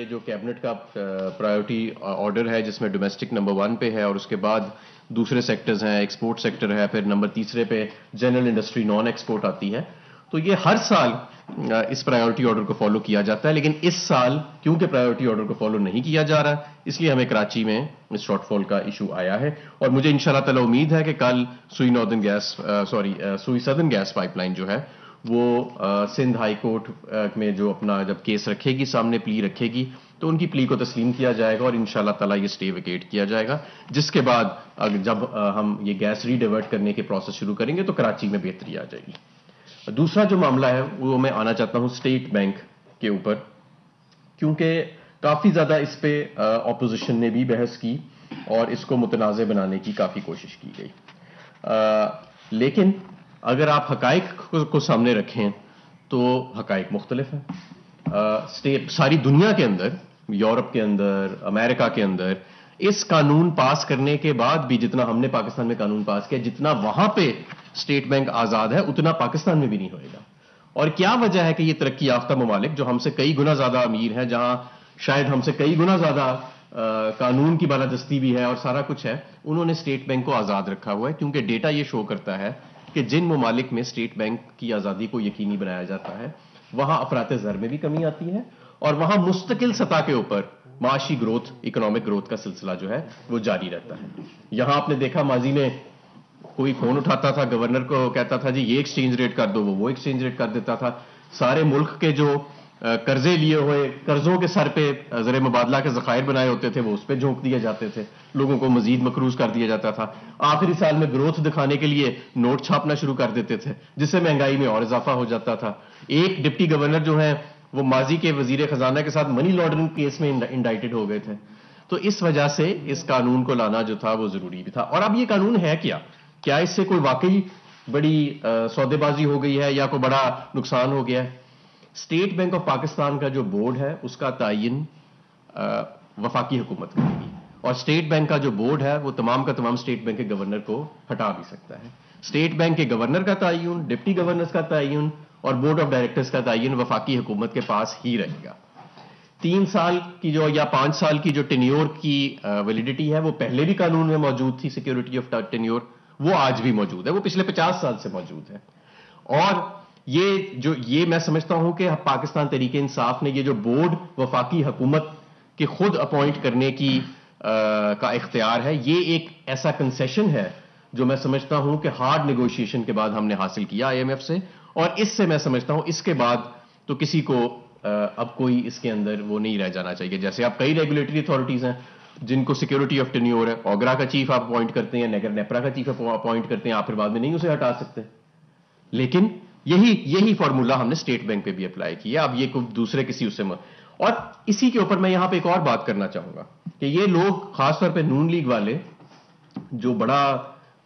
یہ جو کیبنٹ کا پرائیورٹی آرڈر ہے جس میں ڈومیسٹک نمبر 1 پہ ہے اور اس کے بعد دوسرے سیکٹرز ہیں, ایکسپورٹ سیکٹر ہے, پھر نمبر تیسرے پہ جنرل انڈسٹری نان ایکسپورٹ آتی ہے. تو یہ ہر سال اس پرائیورٹی آرڈر کو فالو کیا جاتا ہے, لیکن اس سال کیونکہ پرائیورٹی آرڈر کو فالو نہیں کیا جا رہا, اس لیے ہمیں کراچی میں اس شارٹ فال کا ایشو آیا ہے. اور مجھے انشاءاللہ تعالی امید ہے کہ کل سوئی سدرن گیس پائپ لائن جو ہے وہ سندھ ہائی کورٹ میں جو اپنا جب کیس رکھے گی, سامنے پلی رکھے گی, تو ان کی پلی کو تسلیم کیا جائے گا اور انشاءاللہ تعالی یہ سٹے ویکیٹ کیا جائے گا, جس کے بعد جب ہم یہ گیس ری ڈائیورٹ کرنے کے پروسیس شروع کریں گے تو کراچی میں بہتری آ جائے گی. دوسرا جو معاملہ ہے وہ میں آنا چاہتا ہوں اسٹیٹ بینک کے اوپر, کیونکہ کافی زیادہ اس پہ اپوزیشن نے بھی بحث کی اور اس کو متنازع بنانے کی کافی کوشش کی گئی. لیکن اگر آپ حقائق کو سامنے رکھیں تو حقائق مختلف ہیں. ساری دنیا کے اندر, یورپ کے اندر, امریکہ کے اندر اس قانون پاس کرنے کے بعد بھی جتنا ہم نے پاکستان میں قانون پاس کیا, جتنا وہاں پہ اسٹیٹ بینک آزاد ہے اتنا پاکستان میں بھی نہیں ہوئے گا. اور کیا وجہ ہے کہ یہ ترقی یافتہ ممالک جو ہم سے کئی گنا زیادہ امیر ہیں, جہاں شاید ہم سے کئی گنا زیادہ قانون کی بالادستی بھی ہے اور سارا کچھ ہے, انہوں نے اسٹیٹ بینک کو آزاد رکھا ہوا ہے, کیونکہ ڈیٹا یہ شو کرتا ہے کہ جن ممالک میں اسٹیٹ بینک کی آزادی کو یقینی بنایا جاتا ہے وہاں افراط زر میں بھی کمی آتی ہے اور وہاں مستقل سطح کے اوپر معاشی گروتھ, اکنامک گروتھ کا سلسلہ جو ہے وہ جاری رہتا ہے. یہاں آپ نے دیکھا ماضی میں کوئی فون اٹھاتا تھا, گورنر کو کہتا تھا جی یہ ایکسچینج ریٹ کر دو, وہ ایکسچینج ریٹ کر دیتا تھا. سارے ملک کے جو قرضے لیے ہوئے, قرضوں کے سر پہ زر مبادلہ کے ذخائر بنائے ہوتے تھے وہ اس پہ جھونک دیے جاتے تھے, لوگوں کو مزید مقروض کر دیا جاتا تھا. آخری سال میں گروتھ دکھانے کے لیے نوٹ چھاپنا شروع کر دیتے تھے, جس سے مہنگائی میں اور اضافہ ہو جاتا تھا. ایک ڈپٹی گورنر جو ہیں وہ ماضی کے وزیر خزانہ کے ساتھ منی لانڈرنگ کیس میں انڈائٹڈ ہو گئے تھے. تو اس وجہ سے اس قانون کو لانا جو تھا وہ ضروری بھی تھا. اور اب یہ قانون ہے کیا اس سے کوئی واقعی بڑی سودے بازی ہو گئی ہے یا کوئی بڑا نقصان ہو گیا ہے؟ اسٹیٹ بینک آف پاکستان کا جو بورڈ ہے اس کا تعین وفاقی حکومت کرے گی, اور اسٹیٹ بینک کا جو بورڈ ہے وہ تمام کا تمام اسٹیٹ بینک کے گورنر کو ہٹا بھی سکتا ہے. اسٹیٹ بینک کے گورنر کا تعین, ڈپٹی گورنرز کا تعین اور بورڈ آف ڈائریکٹرز کا تعین وفاقی حکومت کے پاس ہی رہے گا. 3 سال کی جو یا 5 سال کی جو ٹینیور کی ویلیڈیٹی ہے وہ پہلے بھی قانون میں موجود تھی, سیکیورٹی آف ٹینیور, وہ آج بھی موجود ہے, وہ پچھلے 50 سال سے موجود ہے. اور یہ میں سمجھتا ہوں کہ پاکستان تحریک انصاف نے یہ جو بورڈ وفاقی حکومت کے خود اپوائنٹ کرنے کی کا اختیار ہے, یہ ایک ایسا کنسیشن ہے جو میں سمجھتا ہوں کہ ہارڈ نیگوشیشن کے بعد ہم نے حاصل کیا IMF سے, اور اس سے میں سمجھتا ہوں اس کے بعد تو کسی کو اب کوئی اس کے اندر وہ نہیں رہ جانا چاہیے. جیسے آپ کئی ریگولیٹری اتھارٹیز ہیں جن کو سیکیورٹی آف ٹینیور ہے, اوگرا کا چیف آپ اپوائنٹ کرتے ہیں, نیپرا کا چیف اپوائنٹ کرتے ہیں, آپ پھر بعد میں نہیں اسے ہٹا سکتے. لیکن یہی فارمولا ہم نے اسٹیٹ بینک پہ بھی اپلائی کیا. اب یہ کوئی دوسرے کسی اس سے اور اسی کے اوپر میں یہاں پہ ایک اور بات کرنا چاہوں گا کہ یہ لوگ خاص طور پہ نون لیگ والے جو بڑا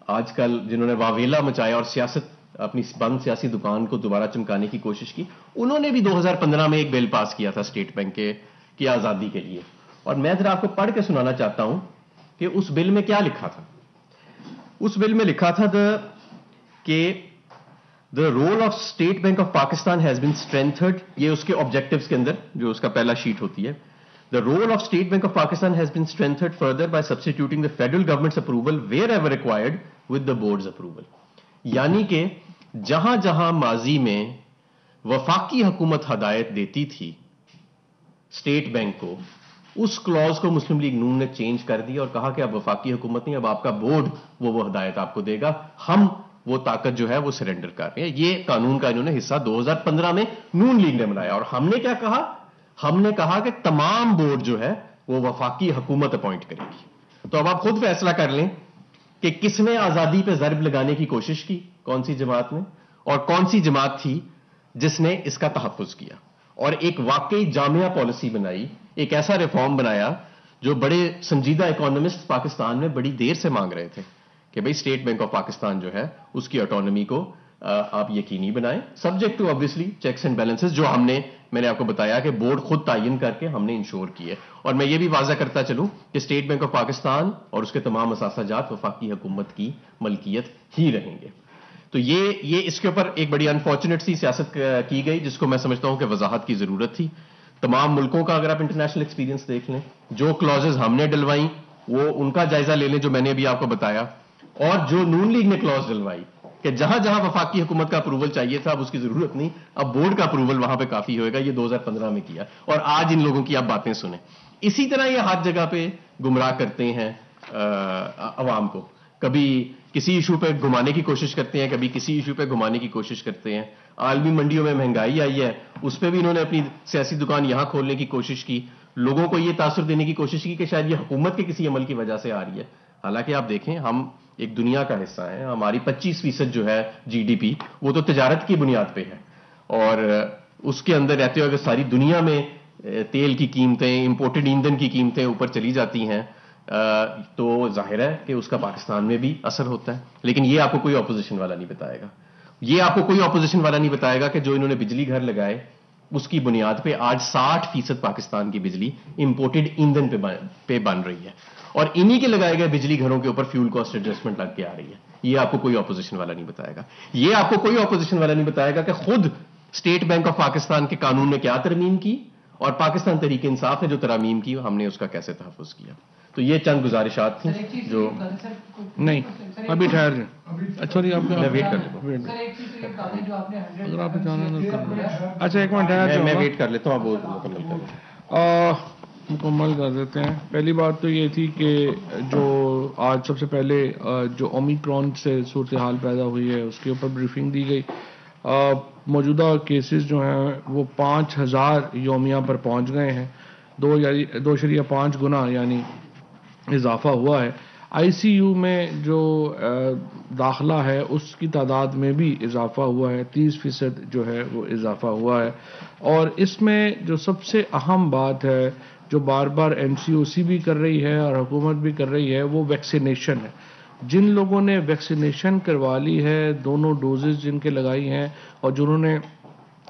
آج کل جنہوں نے واویلا مچایا اور سیاست اپنی بند سیاسی دکان کو دوبارہ چمکانے کی کوشش کی, انہوں نے بھی 2015 میں ایک بل پاس کیا تھا اسٹیٹ بینک کی آزادی کے لیے. اور میں ذرا آپ کو پڑھ کے سنانا چاہتا ہوں کہ اس بل میں کیا لکھا تھا. اس بل میں لکھا تھا کہ The role of State Bank of Pakistan has been strengthened. یہ اس کے آبجیکٹیوز کے اندر جو اس کا پہلا شیٹ ہوتی ہے. The role of State Bank of Pakistan has been strengthened further by substituting the federal government's approval wherever required with the board's approval. یعنی کہ جہاں جہاں ماضی میں وفاقی حکومت ہدایت دیتی تھی اسٹیٹ بینک کو, اس کلوز کو مسلم لیگ نون نے چینج کر دیا اور کہا کہ اب وفاقی حکومت نہیں, اب آپ کا بورڈ وہ ہدایت آپ کو دے گا, ہم وہ طاقت جو ہے وہ سرنڈر کر رہے ہیں. یہ قانون کا انہوں نے حصہ 2015 میں نون لیگ نے بنایا. اور ہم نے کیا کہا, ہم نے کہا کہ تمام بورڈ جو ہے وہ وفاقی حکومت اپوائنٹ کرے گی. تو اب آپ خود فیصلہ کر لیں کہ کس نے آزادی پہ ضرب لگانے کی کوشش کی, کون سی جماعت نے, اور کون سی جماعت تھی جس نے اس کا تحفظ کیا اور ایک واقعی جامعہ پالیسی بنائی, ایک ایسا ریفارم بنایا جو بڑے سنجیدہ اکانومسٹ پاکستان میں بڑی دیر سے مانگ رہے تھے کہ بھئی اسٹیٹ بینک آف پاکستان جو ہے اس کی آٹونومی کو آپ یقینی بنائیں, subject to obviously checks and balances, جو میں نے آپ کو بتایا کہ بورڈ خود تعین کر کے ہم نے انشور کیے. اور میں یہ بھی واضح کرتا چلوں کہ اسٹیٹ بینک آف پاکستان اور اس کے تمام اثاثہ جات وفاقی حکومت کی ملکیت ہی رہیں گے. تو یہ اس کے اوپر ایک بڑی انفارچونیٹ سی سیاست کی گئی جس کو میں سمجھتا ہوں کہ وضاحت کی ضرورت تھی. تمام ملکوں کا اگر آپ انٹرنیشنل ایکسپیرینس دیکھ لیں, جو کلوزز ہم نے ڈلوائیں وہ ان کا جائزہ لے لیں جو میں نے ابھی آپ کو بتایا, اور جو نون لیگ نے کلوز ڈلوائی کہ جہاں جہاں وفاقی حکومت کا اپروول چاہیے تھا اب اس کی ضرورت نہیں, اب بورڈ کا اپروول وہاں پہ کافی ہوئے گا, یہ 2015 میں کیا, اور آج ان لوگوں کی آپ باتیں سنیں. اسی طرح یہ ہر جگہ پہ گمراہ کرتے ہیں عوام کو, کبھی کسی ایشو پہ گھمانے کی کوشش کرتے ہیں, کبھی کسی ایشو پہ گھمانے کی کوشش کرتے ہیں. عالمی منڈیوں میں مہنگائی آئی ہے, اس پہ بھی انہوں نے اپنی سیاسی دکان یہاں کھولنے کی کوشش کی, لوگوں کو یہ تاثر دینے کی کوشش کی کہ شاید یہ حکومت کے کسی عمل کی وجہ سے آ رہی ہے. حالانکہ آپ دیکھیں ہم ایک دنیا کا حصہ ہیں, ہماری 25% جو ہے جی ڈی پی وہ تو تجارت کی بنیاد پہ ہے, اور اس کے اندر رہتے ہوئے اگر ساری دنیا میں تیل کی قیمتیں, امپورٹڈ ایندھن کی قیمتیں اوپر چلی جاتی ہیں تو ظاہر ہے کہ اس کا پاکستان میں بھی اثر ہوتا ہے. لیکن یہ آپ کو کوئی اپوزیشن والا نہیں بتائے گا, یہ آپ کو کوئی اپوزیشن والا نہیں بتائے گا کہ جو انہوں نے بجلی گھر لگائے اس کی بنیاد پہ آج 60% پاکستان کی بجلی امپورٹڈ ایندھن پہ بن رہی ہے, اور انہی کے لگائے گئے بجلی گھروں کے اوپر فیول کاسٹ ایڈجسٹمنٹ لگ کے آ رہی ہے. یہ آپ کو کوئی اپوزیشن والا نہیں بتائے گا. یہ آپ کو کوئی اپوزیشن والا نہیں بتائے گا کہ خود اسٹیٹ بینک آف پاکستان کے قانون میں کیا ترمیم کی, اور پاکستان تحریک انصاف نے جو ترامیم کی ہم نے اس کا کیسے تحفظ کیا. تو یہ چند گزارشات تھیں جو نہیں ابھی ٹھہر جائیں. اچھا جی آپ میں ویٹ کر لیتا ہوں, اگر آپ اچھا ایک منٹ ٹھہر میں ویٹ کر لیتا ہوں, آپ وہ مکمل کر لیں. مکمل کر دیتے ہیں. پہلی بات تو یہ تھی کہ جو آج سب سے پہلے جو اومیکرون سے صورتحال پیدا ہوئی ہے اس کے اوپر بریفنگ دی گئی. موجودہ کیسز جو ہیں وہ 5000 یومیہ پر پہنچ گئے ہیں, 2.5 گنا یعنی اضافہ ہوا ہے. آئی سی یو میں جو داخلہ ہے اس کی تعداد میں بھی اضافہ ہوا ہے, 30% جو ہے وہ اضافہ ہوا ہے. اور اس میں جو سب سے اہم بات ہے جو بار بار این سی او سی بھی کر رہی ہے اور حکومت بھی کر رہی ہے وہ ویکسینیشن ہے. جن لوگوں نے ویکسینیشن کروا لی ہے, دونوں ڈوزز جن کے لگائی ہیں اور جنہوں نے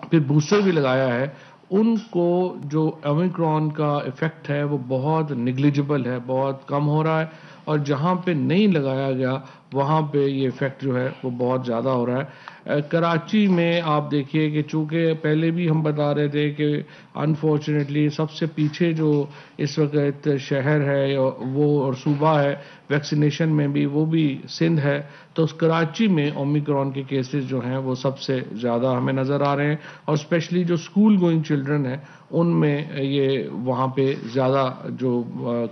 پھر بوسٹر بھی لگایا ہے, ان کو جو اومیکرون کا ایفیکٹ ہے وہ بہت نیگلیجبل ہے, بہت کم ہو رہا ہے, اور جہاں پہ نہیں لگایا گیا وہاں پہ یہ ایفیکٹ جو ہے وہ بہت زیادہ ہو رہا ہے. کراچی میں آپ دیکھیے کہ چونکہ پہلے بھی ہم بتا رہے تھے کہ انفارچونیٹلی سب سے پیچھے جو اس وقت شہر ہے وہ اور صوبہ ہے ویکسینیشن میں بھی, وہ بھی سندھ ہے. تو اس کراچی میں اومیکرون کے کیسز جو ہیں وہ سب سے زیادہ ہمیں نظر آ رہے ہیں, اور اسپیشلی جو اسکول گوئنگ چلڈرن ہیں ان میں یہ وہاں پہ زیادہ جو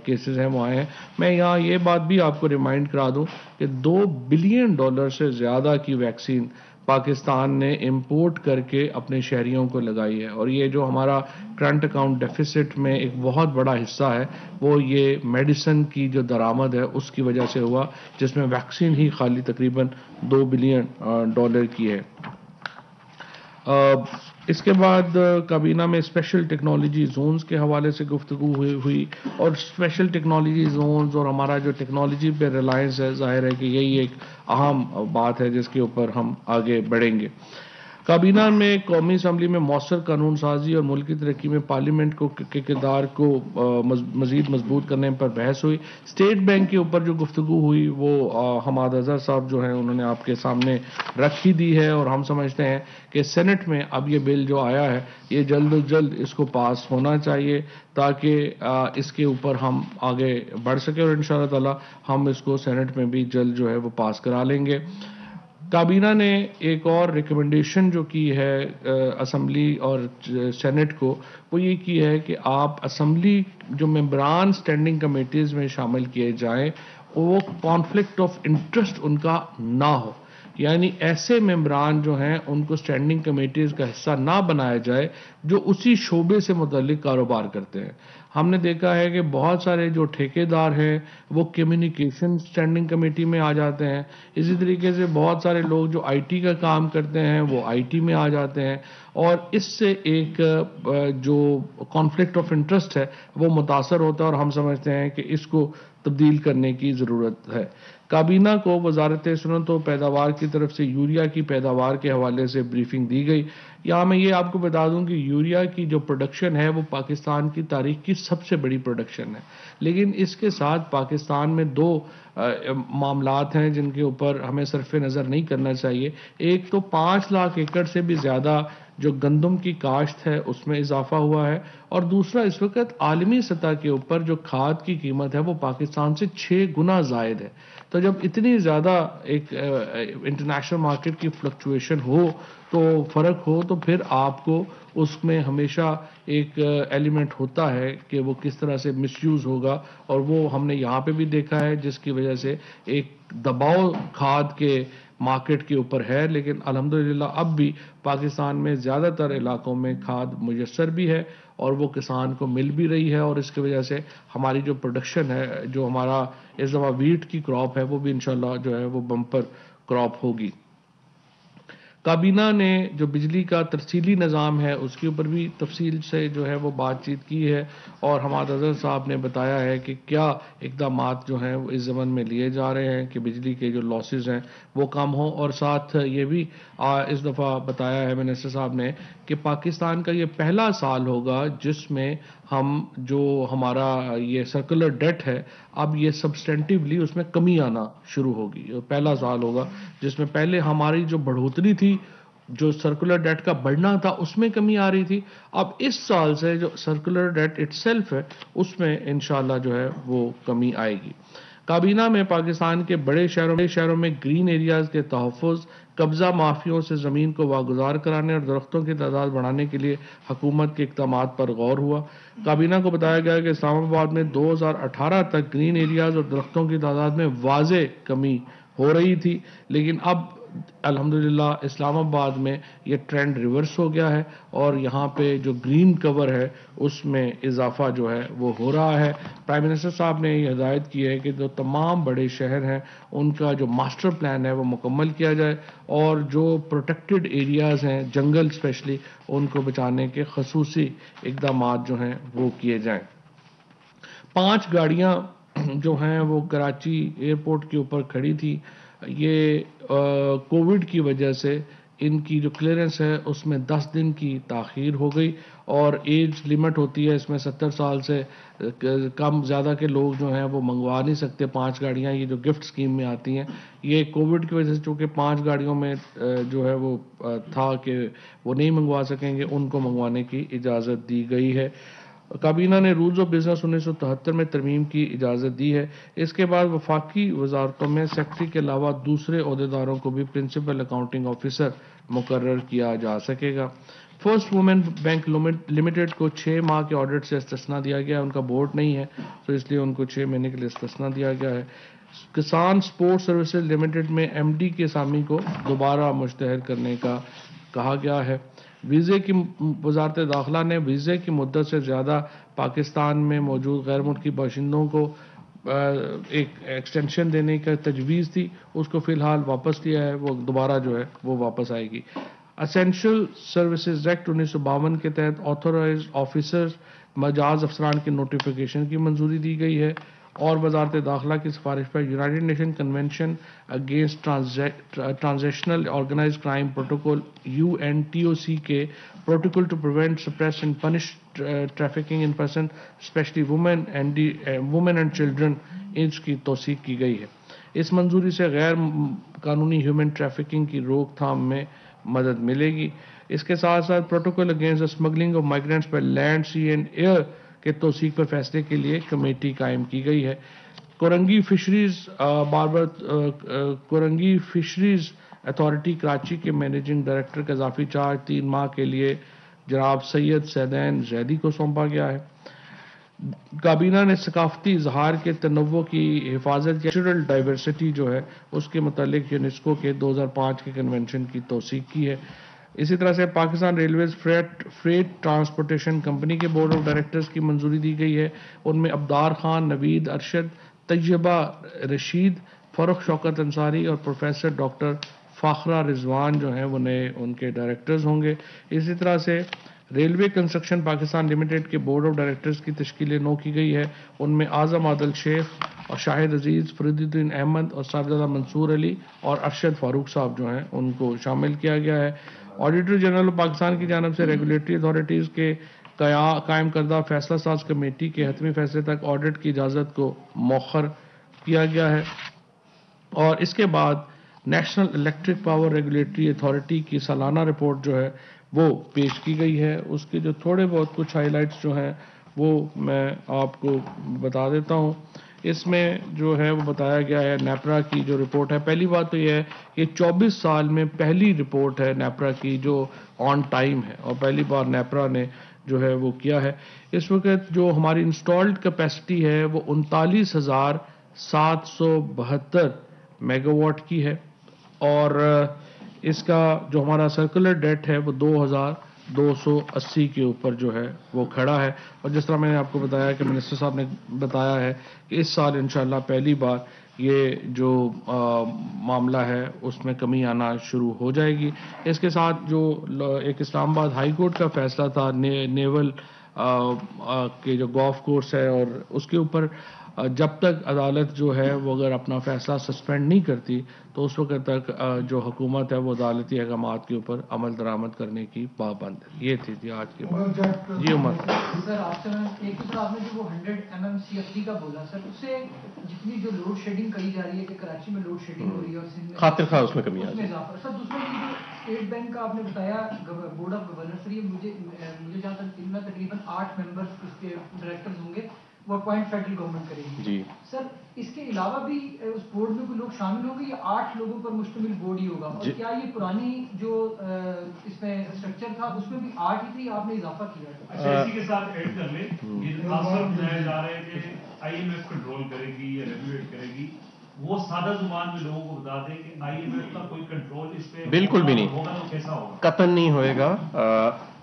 کیسز ہیں وہ آئے ہیں. میں یہاں یہ بات بھی آپ کو ریمائنڈ کرا دوں کہ $2 بلین سے زیادہ کی ویکسین پاکستان نے امپورٹ کر کے اپنے شہریوں کو لگائی ہے, اور یہ جو ہمارا کرنٹ اکاؤنٹ ڈیفیسٹ میں ایک بہت بڑا حصہ ہے وہ یہ میڈیسن کی جو درآمد ہے اس کی وجہ سے ہوا, جس میں ویکسین ہی خالی تقریباً $2 بلین کی ہے. اس کے بعد کابینہ میں اسپیشل ٹیکنالوجی زونز کے حوالے سے گفتگو ہوئی, اور اسپیشل ٹیکنالوجی زونز اور ہمارا جو ٹیکنالوجی پہ ریلائنس ہے ظاہر ہے کہ یہی ایک اہم بات ہے جس کے اوپر ہم آگے بڑھیں گے. کابینہ میں قومی اسمبلی میں مؤثر قانون سازی اور ملکی ترقی میں پارلیمنٹ کے کردار کو مزید مضبوط کرنے پر بحث ہوئی. اسٹیٹ بینک کے اوپر جو گفتگو ہوئی وہ حماد اظہر صاحب جو ہیں انہوں نے آپ کے سامنے رکھ ہی دی ہے, اور ہم سمجھتے ہیں کہ سینٹ میں اب یہ بل جو آیا ہے یہ جلد از جلد اس کو پاس ہونا چاہیے تاکہ اس کے اوپر ہم آگے بڑھ سکیں, اور انشاءاللہ تعالی ہم اس کو سینٹ میں بھی جلد جو ہے وہ پاس کرا لیں گے. کابینہ نے ایک اور ریکمنڈیشن جو کی ہے اسمبلی اور سینٹ کو, وہ یہ کی ہے کہ آپ اسمبلی جو ممبران اسٹینڈنگ کمیٹیز میں شامل کیے جائیں وہ کانفلکٹ آف انٹرسٹ ان کا نہ ہو, یعنی ایسے ممبران جو ہیں ان کو اسٹینڈنگ کمیٹیز کا حصہ نہ بنایا جائے جو اسی شعبے سے متعلق کاروبار کرتے ہیں. ہم نے دیکھا ہے کہ بہت سارے جو ٹھیکیدار ہیں وہ کمیونیکیشن اسٹینڈنگ کمیٹی میں آ جاتے ہیں, اسی طریقے سے بہت سارے لوگ جو آئی ٹی کا کام کرتے ہیں وہ آئی ٹی میں آ جاتے ہیں, اور اس سے ایک جو کانفلکٹ آف انٹرسٹ ہے وہ متاثر ہوتا ہے, اور ہم سمجھتے ہیں کہ اس کو تبدیل کرنے کی ضرورت ہے. کابینہ کو وزارت صنعت و پیداوار کی طرف سے یوریا کی پیداوار کے حوالے سے بریفنگ دی گئی. یہاں میں یہ آپ کو بتا دوں کہ یوریا کی جو پروڈکشن ہے وہ پاکستان کی تاریخ کی سب سے بڑی پروڈکشن ہے, لیکن اس کے ساتھ پاکستان میں 2 معاملات ہیں جن کے اوپر ہمیں صرف نظر نہیں کرنا چاہیے. ایک تو 5 لاکھ ایکڑ سے بھی زیادہ جو گندم کی کاشت ہے اس میں اضافہ ہوا ہے، اور دوسرا اس وقت عالمی سطح کے اوپر جو کھاد کی قیمت ہے وہ پاکستان سے 6 گنا زائد ہے. تو جب اتنی زیادہ ایک انٹرنیشنل مارکیٹ کی فلکچویشن ہو، تو فرق ہو، تو پھر آپ کو اس میں ہمیشہ ایک ایلیمنٹ ہوتا ہے کہ وہ کس طرح سے مس یوز ہوگا، اور وہ ہم نے یہاں پہ بھی دیکھا ہے، جس کی وجہ سے ایک دباؤ کھاد کے مارکیٹ کے اوپر ہے. لیکن الحمدللہ اب بھی پاکستان میں زیادہ تر علاقوں میں کھاد میسر بھی ہے اور وہ کسان کو مل بھی رہی ہے، اور اس کی وجہ سے ہماری جو پروڈکشن ہے، جو ہمارا اس دفعہ ویٹ کی کراپ ہے، وہ بھی انشاءاللہ جو ہے وہ بمپر کراپ ہوگی. کابینہ نے جو بجلی کا ترسیلی نظام ہے اس کے اوپر بھی تفصیل سے جو ہے وہ بات چیت کی ہے، اور حماد اظہر صاحب نے بتایا ہے کہ کیا اقدامات جو ہیں وہ اس ضمن میں لیے جا رہے ہیں کہ بجلی کے جو لاسز ہیں وہ کم ہوں. اور ساتھ یہ بھی اس دفعہ بتایا ہے منسٹر صاحب نے کہ پاکستان کا یہ پہلا سال ہوگا جس میں ہم جو ہمارا یہ سرکولر ڈیٹ ہے اب یہ سبسٹینٹیولی اس میں کمی آنا شروع ہوگی. پہلا سال ہوگا جس میں پہلے ہماری جو بڑھوتری تھی، جو سرکولر ڈیٹ کا بڑھنا تھا اس میں کمی آ رہی تھی، اب اس سال سے جو سرکولر ڈیٹ اٹ سیلف ہے اس میں انشاءاللہ جو ہے وہ کمی آئے گی. کابینہ میں پاکستان کے بڑے شہروں میں گرین ایریاز کے تحفظ، قبضہ مافیوں سے زمین کو واگزار کرانے اور درختوں کی تعداد بڑھانے کے لیے حکومت کے اقدامات پر غور ہوا. کابینہ کو بتایا گیا کہ اسلام آباد میں 2018 تک گرین ایریاز اور درختوں کی تعداد میں واضح کمی ہو رہی تھی، لیکن اب الحمدللہ اسلام آباد میں یہ ٹرینڈ ریورس ہو گیا ہے اور یہاں پہ جو گرین کور ہے اس میں اضافہ جو ہے وہ ہو رہا ہے. پرائم منسٹر صاحب نے یہ ہدایت کی ہے کہ جو تمام بڑے شہر ہیں ان کا جو ماسٹر پلان ہے وہ مکمل کیا جائے، اور جو پروٹیکٹڈ ایریاز ہیں، جنگل اسپیشلی، ان کو بچانے کے خصوصی اقدامات جو ہیں وہ کیے جائیں. 5 گاڑیاں جو ہیں وہ کراچی ایئرپورٹ کے اوپر کھڑی تھی. یہ کووڈ کی وجہ سے ان کی جو کلیئرنس ہے اس میں 10 دن کی تاخیر ہو گئی، اور ایج لیمٹ ہوتی ہے اس میں 70 سال سے کم زیادہ کے لوگ جو ہیں وہ منگوا نہیں سکتے 5 گاڑیاں. یہ جو گفٹ اسکیم میں آتی ہیں، یہ کووڈ کی وجہ سے چونکہ 5 گاڑیوں میں جو ہے وہ تھا کہ وہ نہیں منگوا سکیں گے، ان کو منگوانے کی اجازت دی گئی ہے. کابینہ نے رولز آف بزنس 1973 میں ترمیم کی اجازت دی ہے. اس کے بعد وفاقی وزارتوں میں سیکرٹری کے علاوہ دوسرے عہدیداروں کو بھی پرنسپل اکاؤنٹنگ آفیسر مقرر کیا جا سکے گا. فرسٹ وومن بینک لمیٹڈ کو 6 ماہ کے آڈٹ سے استثنا دیا گیا. ان کا بورڈ نہیں ہے تو اس لیے ان کو 6 مہینے کے لیے استثنا دیا گیا ہے. کسان سپورٹ سروسز لمیٹڈ میں ایم ڈی کے اسامی کو دوبارہ مشتہر کرنے کا کہا گیا ہے. ویزے کی وزارت داخلہ نے ویزے کی مدت سے زیادہ پاکستان میں موجود غیر ملکی باشندوں کو ایک ایکسٹینشن دینے کا تجویز تھی، اس کو فی الحال واپس لیا ہے، وہ دوبارہ جو ہے وہ واپس آئے گی. اسینشل سروسز ایکٹ 1952 کے تحت آتھورائزڈ آفیسرز مجاز افسران کی نوٹیفیکیشن کی منظوری دی گئی ہے، اور وزارت داخلہ کی سفارش پر United Nation Convention against transnational organized crime protocol UNTOC کے protocol to prevent suppress and punish trafficking in person especially women and children اس کی توثیق کی گئی ہے. اس منظوری سے غیر قانونی ہیومن ٹریفکنگ کی روک تھام میں مدد ملے گی. اس کے ساتھ ساتھ protocol against smuggling of migrants by land, sea and air کے توثیق پر فیصلے کے لیے کمیٹی قائم کی گئی ہے. کورنگی فشریز اتھارٹی کراچی کے مینیجنگ ڈائریکٹر کا اضافی چارج 3 ماہ کے لیے جناب سید سیدین زیدی کو سونپا گیا ہے. کابینہ نے ثقافتی اظہار کے تنوع کی حفاظت یا نیچرل ڈائیورسٹی جو ہے اس کے متعلق یونیسکو کے 2005 کے کنونشن کی توثیق کی ہے. اسی طرح سے Pakistan railways freight transportation company کے بورڈ آف ڈائریکٹرز کی منظوری دی گئی ہے. ان میں ابدار خان، نوید ارشد، طیبہ رشید، فروخ شوکت انصاری اور پروفیسر ڈاکٹر فاخرہ رضوان جو ہیں وہ نئے ان کے ڈائریکٹرز ہوں گے. اسی طرح سے ریلوے کنسٹرکشن پاکستان لمیٹڈ کے بورڈ آف ڈائریکٹرز کی تشکیل نو کی گئی ہے. ان میں اعظم عادل شیخ اور شاہد عزیز، فرید الدین احمد اور صاحبزادہ منصور علی اور ارشد فاروق صاحب جو ہیں ان کو شامل کیا گیا ہے. آڈیٹر جنرل پاکستان کی جانب سے ریگولیٹری اتھارٹیز کے قائم کردہ فیصلہ ساز کمیٹی کے حتمی فیصلے تک آڈٹ کی اجازت کو مؤخر کیا گیا ہے. اور اس کے بعد national electric power regulatory authority کی سالانہ رپورٹ جو ہے وہ پیش کی گئی ہے. اس کے جو تھوڑے بہت کچھ ہائی لائٹس جو ہیں وہ میں آپ کو بتا دیتا ہوں. اس میں جو ہے وہ بتایا گیا ہے نیپرا کی جو رپورٹ ہے. پہلی بات تو یہ ہے کہ 24 سال میں پہلی رپورٹ ہے نیپرا کی جو آن ٹائم ہے, اور پہلی بار نیپرا نے جو ہے وہ کیا ہے. اس وقت جو ہماری انسٹالڈ کیپیسٹی ہے وہ 39,772 میگا واٹ کی ہے, اور اس کا جو ہمارا سرکولر ڈیٹ ہے وہ 2,280 کے اوپر جو ہے وہ کھڑا ہے. اور جس طرح میں نے آپ کو بتایا کہ منسٹر صاحب نے بتایا ہے کہ اس سال انشاءاللہ پہلی بار یہ جو معاملہ ہے اس میں کمی آنا شروع ہو جائے گی. اس کے ساتھ جو ایک اسلام آباد ہائی کورٹ کا فیصلہ تھا نیول کے جو گولف کورس ہے, اور اس کے اوپر جب تک عدالت جو ہے وہ اگر اپنا فیصلہ سسپینڈ نہیں کرتی تو اس وقت تک جو حکومت ہے وہ عدالتی احکامات کے اوپر عمل درآمد کرنے کی پابند ہے. یہ تھی آج کی بات. جی عمر سر, آپ سے ایک تو آپ نے جو وہ 100 MMCFD کا بولا سر, اس سے جتنی جو لوڈ شیڈنگ کہی جا رہی ہے کہ کراچی میں لوڈ شیڈنگ ہو رہی ہے اور سندھ میں خاطر خواہ اس میں کمی آ میں اضافہ. سر دوسرا یہ جو اسٹیٹ بینک کا آپ نے بتایا بورڈ آف گورنر, یہ مجھے جہاں تک علم ہے تقریباً 8 ممبرس اس کے ڈائریکٹرز ہوں گے, وہ اپوائنٹ فیڈرل گورنمنٹ کرے گی. جی سر اس کے علاوہ بھی اس بورڈ میں کوئی لوگ شامل ہوں گے یا 8 لوگوں پر مشتمل بورڈ ہی ہوگا؟ اور کیا یہ پرانی جو اس میں اسٹرکچر تھا اس میں بھی 8 ہی تھی, آپ نے اضافہ کیا ہے؟ اچھا, اسی کے ساتھ ایڈ کر لیں, یہ خاص طور بتایا جا رہا ہے کہ IMF کنٹرول کرے گی یا ریگولیٹ کرے گی. وہ سادہ زبان میں لوگوں کو بتا دیں کہ IMF کا کوئی کنٹرول اس پہ بالکل بھی نہیں ہوگا تو کیسا ہوگا؟ قطعاً نہیں ہوئے گا.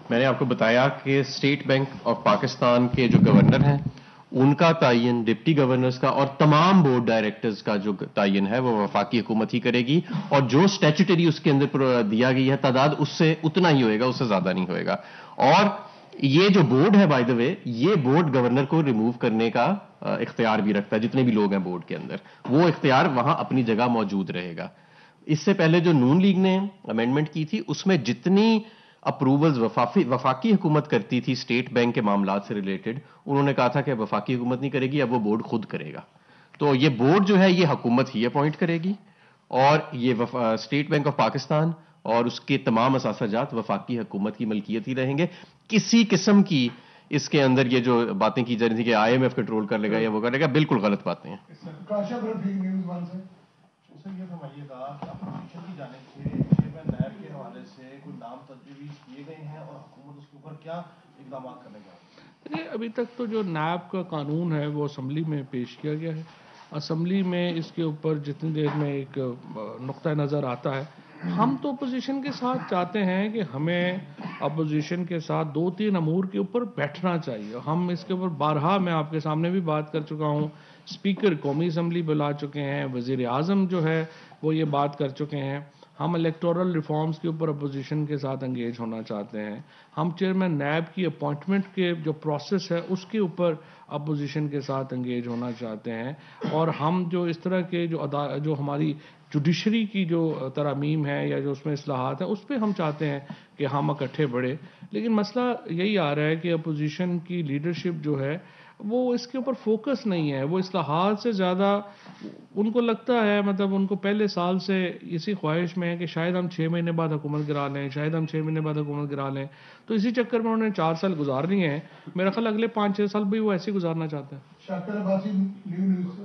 میں نے آپ کو بتایا کہ اسٹیٹ بینک آف پاکستان کے جو گورنر ہیں ان کا تعین, ڈپٹی گورنرز کا اور تمام بورڈ ڈائریکٹرز کا جو تعین ہے وہ وفاقی حکومت ہی کرے گی, اور جو اسٹیچوٹری اس کے اندر دیا گئی ہے تعداد اس سے اتنا ہی ہوئے گا, اس سے زیادہ نہیں ہوئے گا. اور یہ جو بورڈ ہے بائی دا وے, یہ بورڈ گورنر کو ریموو کرنے کا اختیار بھی رکھتا ہے. جتنے بھی لوگ ہیں بورڈ کے اندر وہ اختیار وہاں اپنی جگہ موجود رہے گا. اس سے پہلے جو نون لیگ نے امینڈمنٹ کی تھی اس میں جتنی اپروولز وفاقی حکومت کرتی تھی اسٹیٹ بینک کے معاملات سے ریلیٹڈ, انہوں نے کہا تھا کہ وفاقی حکومت نہیں کرے گی, اب وہ بورڈ خود کرے گا. تو یہ بورڈ جو ہے یہ حکومت ہی اپوائنٹ کرے گی, اور یہ اسٹیٹ بینک آف پاکستان اور اس کے تمام اثاثہ جات وفاقی حکومت کی ملکیت ہی رہیں گے. کسی قسم کی اس کے اندر یہ جو باتیں کی جا رہی تھی کہ IMF کنٹرول کر لے گا یا وہ کرے گا, بالکل غلط باتیں ہیں. سر یہ فرمائیے گا کہ اپوزیشن کی جانب سے چیئرمین نیب کے حوالے سے کوئی نام تجویز کیے گئے ہیں اور حکومت اس کے اوپر کیا اقدامات کرنے جا رہی ہے؟ ابھی تک تو جو نیب کا قانون ہے وہ اسمبلی میں پیش کیا گیا ہے. اسمبلی میں اس کے اوپر جتنی دیر میں ایک نقطہ نظر آتا ہے, ہم تو اپوزیشن کے ساتھ چاہتے ہیں کہ ہمیں اپوزیشن کے ساتھ 2-3 امور کے اوپر بیٹھنا چاہیے. ہم اس کے اوپر بارہا میں آپ کے سامنے بھی بات کر چکا ہوں, اسپیکر قومی اسمبلی بلا چکے ہیں, وزیر اعظم جو ہے وہ یہ بات کر چکے ہیں. ہم الیکٹورل ریفارمز کے اوپر اپوزیشن کے ساتھ انگیج ہونا چاہتے ہیں. ہم چیئرمین نیب کی اپوائنٹمنٹ کے جو پروسیس ہے اس کے اوپر اپوزیشن کے ساتھ انگیج ہونا چاہتے ہیں. اور ہم جو اس طرح کے جو ہماری جوڈیشری کی جو ترامیم ہے یا جو اس میں اصلاحات ہیں اس پہ ہم چاہتے ہیں کہ ہم اکٹھے بڑھے. لیکن مسئلہ یہی آ رہا ہے کہ اپوزیشن کی لیڈرشپ جو ہے وہ اس کے اوپر فوکس نہیں ہے. وہ اصلاحات سے زیادہ ان کو لگتا ہے, مطلب ان کو پہلے سال سے اسی خواہش میں ہے کہ شاید ہم 6 مہینے بعد حکومت گرا لیں, شاید ہم 6 مہینے بعد حکومت گرا لیں. تو اسی چکر میں انہوں نے 4 سال گزار لیے ہیں. میرا خیال اگلے 5-6 سال بھی وہ ایسے ہی گزارنا چاہتے ہیں. شاکر عباسی, نیو نیوز.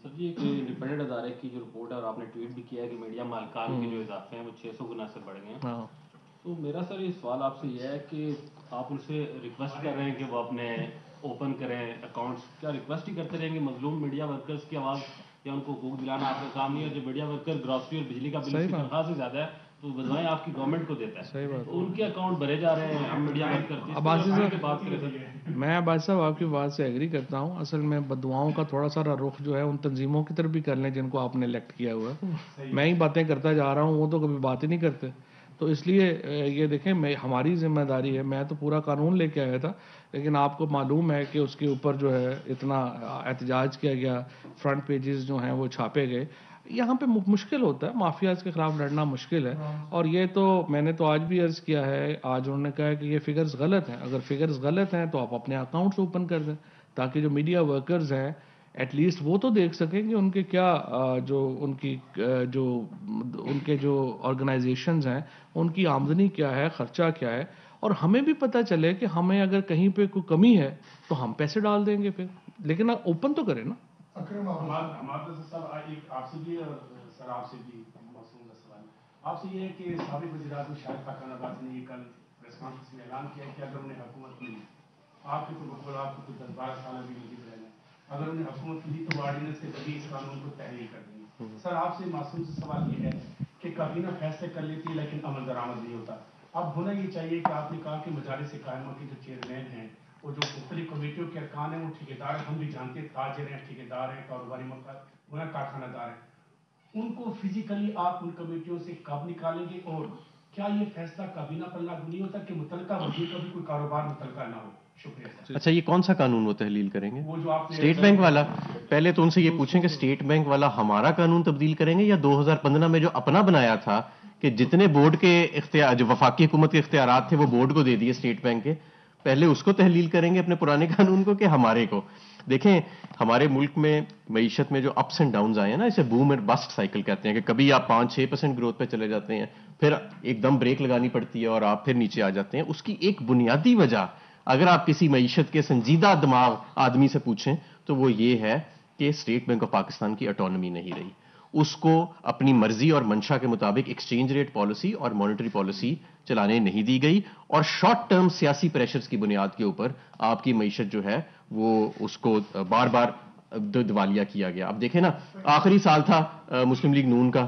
سر جی ایک انڈیپینڈنٹ ادارے کی جو رپورٹ ہے اور آپ نے ٹویٹ بھی کیا ہے کہ میڈیا مالکان کے جو اضافے ہیں وہ 600 گنا سے بڑھ گئے ہیں. تو میرا سر یہ سوال آپ سے یہ ہے کہ آپ ان سے ریکویسٹ کر رہے ہیں کہ وہ اپنے اوپن کریں اکاؤنٹس, کیا ریکویسٹ ہی کرتے رہیں گے؟ مظلوم میڈیا ورکرز کی آواز یا ان کو حقوق دلانا آپ کا کام نہیں ہے؟ جو میڈیا ورکر گراسری اور بجلی کا بل اس کی تنخواہ سے زیادہ ہے تو بدوائیں آپ کی گورنمنٹ کو دیتا ہے, تو ان کے اکاؤنٹ بھرے جا رہے ہیں. ہم میڈیا ورکر کی بات کریں. میں عباس صاحب آپ کی بات سے ایگری کرتا ہوں. اصل میں بددعاؤں کا تھوڑا سا رخ جو ہے ان تنظیموں کی طرف بھی کر لیں جن کو آپ نے الیکٹ کیا ہوا ہے. میں ہی باتیں کرتا جا رہا ہوں, وہ تو کبھی بات ہی نہیں کرتے. تو اس لیے یہ دیکھیں ہماری ذمہ داری ہے. میں تو پورا قانون لے کے آیا تھا, لیکن آپ کو معلوم ہے کہ اس کے اوپر جو ہے اتنا احتجاج کیا گیا, فرنٹ پیجز جو ہیں وہ چھاپے گئے. یہاں پہ مشکل ہوتا ہے, مافیاز کے خلاف لڑنا مشکل ہے. اور یہ تو میں نے تو آج بھی عرض کیا ہے, آج انہوں نے کہا ہے کہ یہ فگرز غلط ہیں. اگر فگرز غلط ہیں تو آپ اپنے اکاؤنٹس اوپن کر دیں تاکہ جو میڈیا ورکرز ہیں ایٹ لیسٹ وہ تو دیکھ سکیں کہ ان کے کیا جو ان کے جو آرگنائزیشنز ہیں ان کی آمدنی کیا ہے, خرچہ کیا ہے, اور ہمیں بھی پتہ چلے کہ ہمیں اگر کہیں پہ کوئی کمی ہے تو ہم پیسے ڈال دیں گے پھر, لیکن آپ اوپن تو کریں نا. ہمارے صاحب ایک آپ سے بھی اور سر آپ سے بھی معصوم کا سوال آپ سے یہ ہے کہ سابق وزیر اعظم شاہد خاقان عباسی نے یہ کل پریس کانفرنس میں اعلان کیا کہ اگر انہیں حکومت ملی, آپ کے تو بخول آپ کو 10-12 سال ابھی وزیر رہنا, اگر انہیں حکومت ملی تو وہ آرڈیننس کے ذریعے اس قانون کو تحلیل کر دیں گے. سر آپ سے معصوم سے سوال یہ ہے کہ کابینہ فیصلے کر لیتی لیکن عمل درآمد نہیں ہوتا. اب ہونا یہ چاہیے کہ آپ نے کہا کہ مجالس قائمہ کے جو چیئرمین ہیں وہ جو مختلف کمیٹیوں کے ارکان ہیں وہ ٹھیکیدار ہیں, ہم بھی جانتے ہیں تاجر ہیں, ٹھیکیدار ہیں, کاروباری کارخانہ دار ہیں, ان کو فزیکلی آپ ان کمیٹیوں سے کب نکالیں گے, اور کیا یہ فیصلہ کابینہ پر لاگو نہیں ہوتا کہ متعلقہ وزیر کا بھی کوئی کاروبار متعلقہ نہ ہو؟ شکریہ. اچھا, یہ کون سا قانون وہ تحلیل کریں گے؟ وہ جو آپ اسٹیٹ بینک والا. پہلے تو ان سے یہ پوچھیں کہ اسٹیٹ بینک والا ہمارا قانون تبدیل کریں گے یا 2015 میں جو اپنا بنایا تھا کہ جتنے بورڈ کے اختیار, جو وفاقی حکومت کے اختیارات تھے وہ بورڈ کو دے دیے اسٹیٹ بینک کے, پہلے اس کو تحلیل کریں گے اپنے پرانے قانون کو کہ ہمارے کو؟ دیکھیں ہمارے ملک میں معیشت میں جو اپس اینڈ ڈاؤنز آئے ہیں نا, اسے بوم اینڈ بسٹ سائیکل کہتے ہیں, کہ کبھی آپ 5-6% گروتھ پہ چلے جاتے ہیں, پھر ایک دم بریک لگانی پڑتی ہے اور آپ پھر نیچے آ جاتے ہیں. اس کی ایک بنیادی وجہ اگر آپ کسی معیشت کے سنجیدہ دماغ آدمی سے پوچھیں تو وہ یہ ہے کہ اسٹیٹ بینک آف پاکستان کی آٹونومی نہیں رہی. اس کو اپنی مرضی اور منشا کے مطابق ایکسچینج ریٹ پالیسی اور مانیٹری پالیسی چلانے نہیں دی گئی, اور شارٹ ٹرم سیاسی پریشرز کی بنیاد کے اوپر آپ کی معیشت جو ہے وہ اس کو بار بار دیوالیہ کیا گیا. اب دیکھیں نا, آخری سال تھا مسلم لیگ نون کا,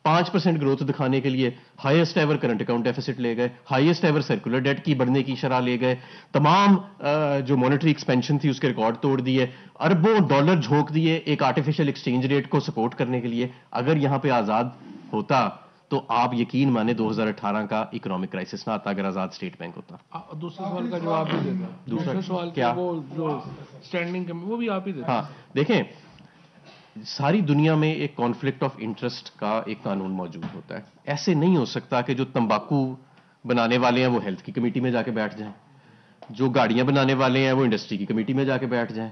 5% گروتھ دکھانے کے لیے highest ever current account deficit لے گئے, ہائیسٹ ایور سرکولر ڈیٹ کی بڑھنے کی شرح لے گئے, تمام جو مانیٹری ایکسپینشن تھی اس کے ریکارڈ توڑ دیے, اربوں ڈالر جھونک دیے ایک آرٹیفیشل ایکسچینج ریٹ کو سپورٹ کرنے کے لیے. اگر یہاں پہ آزاد ہوتا تو آپ یقین مانے 2018 کا اکنامک کرائسس نہ آتا اگر آزاد اسٹیٹ بینک ہوتا. دوسرے سوال کا جواب بھی دیتا, دوسرا سوال کیا وہ جو اسٹینڈنگ وہ بھی آپ ہی دیتے. ہاں دیکھیں, ساری دنیا میں ایک کانفلکٹ آف انٹرسٹ کا ایک قانون موجود ہوتا ہے. ایسے نہیں ہو سکتا کہ جو تمباکو بنانے والے ہیں وہ ہیلتھ کی کمیٹی میں جا کے بیٹھ جائیں, جو گاڑیاں بنانے والے ہیں وہ انڈسٹری کی کمیٹی میں جا کے بیٹھ جائیں,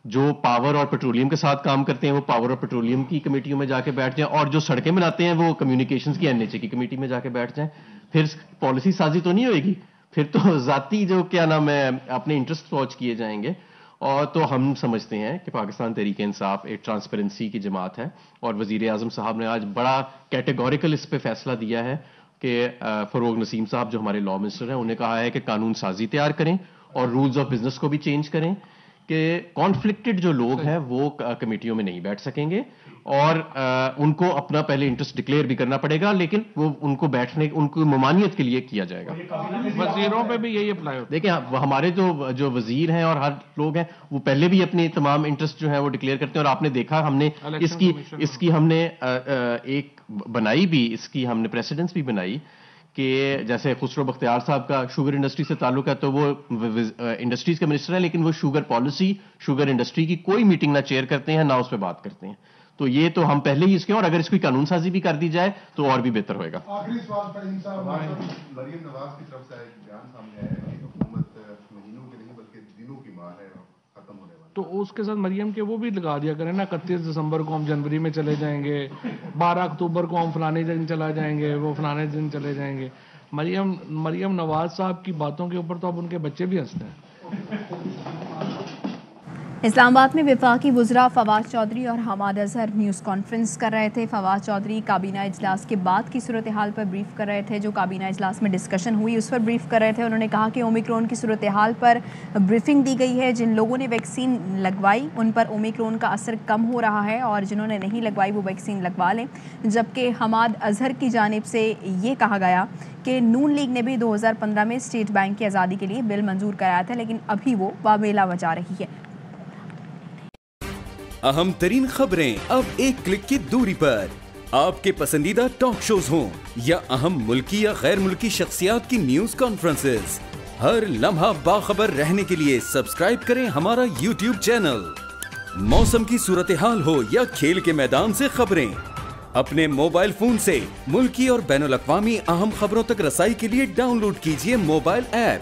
جو پاور اور پیٹرولیم کے ساتھ کام کرتے ہیں وہ پاور اور پیٹرولیم کی کمیٹیوں میں جا کے بیٹھ جائیں, اور جو سڑکیں بناتے ہیں وہ کمیونیکیشنز کی NHA کی کمیٹی میں جا کے بیٹھ جائیں. پھر پالیسی سازی تو نہیں ہوئے گی, پھر تو ذاتی جو کیا نام ہے اپنے انٹرسٹ واچ کیے جائیں گے. اور تو ہم سمجھتے ہیں کہ پاکستان تحریک انصاف ایک ٹرانسپیرنسی کی جماعت ہے, اور وزیر اعظم صاحب نے آج بڑا کیٹیگوریکل اس پہ فیصلہ دیا ہے کہ فروغ نسیم صاحب جو ہمارے لا منسٹر ہیں انہیں کہا ہے کہ قانون سازی تیار کریں اور رولز آف بزنس کو بھی چینج کریں کہ کانفلکٹڈ جو لوگ ہیں وہ کمیٹیوں میں نہیں بیٹھ سکیں گے, اور ان کو اپنا پہلے انٹرسٹ ڈکلیئر بھی کرنا پڑے گا, لیکن وہ ان کو بیٹھنے ان کی ممانعت کے لیے کیا جائے گا. وزیروں پہ بھی یہی اپلائی ہوتا ہے. دیکھیں ہمارے جو وزیر ہیں اور ہر لوگ ہیں وہ پہلے بھی اپنے تمام انٹرسٹ جو ہے وہ ڈکلیئر کرتے ہیں, اور آپ نے دیکھا ہم نے اس کی ہم نے ایک بنائی بھی, اس کی ہم نے پریسیڈنس بھی بنائی کہ جیسے خسرو بختیار صاحب کا شوگر انڈسٹری سے تعلق ہے تو وہ انڈسٹریز کے منسٹر ہیں, لیکن وہ شوگر پالیسی شوگر انڈسٹری کی کوئی میٹنگ نہ چیئر کرتے ہیں نہ اس پہ بات کرتے ہیں. تو یہ تو ہم پہلے ہی اس کے, اور اگر اس کی قانون سازی بھی کر دی جائے تو اور بھی بہتر ہوئے گا. آخری سوال مریم نواز کی طرف سے ایک بیان سامنے آیا ہے کہ حکومت مہینوں کی نہیں بلکہ دنوں کی مار ہے اور ختم ہونے والی, تو اس کے ساتھ مریم کے وہ بھی لگا دیا کریں نا, 31 دسمبر کو ہم جنوری میں چلے جائیں گے, 12 اکتوبر کو ہم فلانے دن چلا جائیں گے, وہ فلانے دن چلے جائیں گے. مریم نواز صاحب کی باتوں کے اوپر تو اب ان کے بچے بھی ہنستے ہیں. اسلام آباد میں وفاقی وزراء فواد چودھری اور حماد اظہر نیوز کانفرنس کر رہے تھے. فواد چودھری کابینہ اجلاس کے بعد کی صورتحال پر بریف کر رہے تھے, جو کابینہ اجلاس میں ڈسکشن ہوئی اس پر بریف کر رہے تھے. انہوں نے کہا کہ اومیکرون کی صورتحال پر بریفنگ دی گئی ہے. جن لوگوں نے ویکسین لگوائی ان پر اومیکرون کا اثر کم ہو رہا ہے, اور جنہوں نے نہیں لگوائی وہ ویکسین لگوا لیں. جبکہ حماد اظہر کی جانب سے یہ کہا گیا کہ نون لیگ نے بھی 2015 میں اسٹیٹ بینک کی آزادی کے لیے بل منظور کرایا تھا, لیکن ابھی وہ واویلا بجا رہی ہے. اہم ترین خبریں اب ایک کلک کی دوری پر, آپ کے پسندیدہ ٹاک شوز ہوں یا اہم ملکی یا غیر ملکی شخصیات کی نیوز کانفرنسز, ہر لمحہ باخبر رہنے کے لیے سبسکرائب کریں ہمارا YouTube چینل. موسم کی صورتحال ہو یا کھیل کے میدان سے خبریں, اپنے موبائل فون سے ملکی اور بین الاقوامی اہم خبروں تک رسائی کے لیے ڈاؤن لوڈ کیجیے موبائل ایپ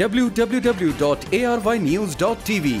www.arYnews.tv।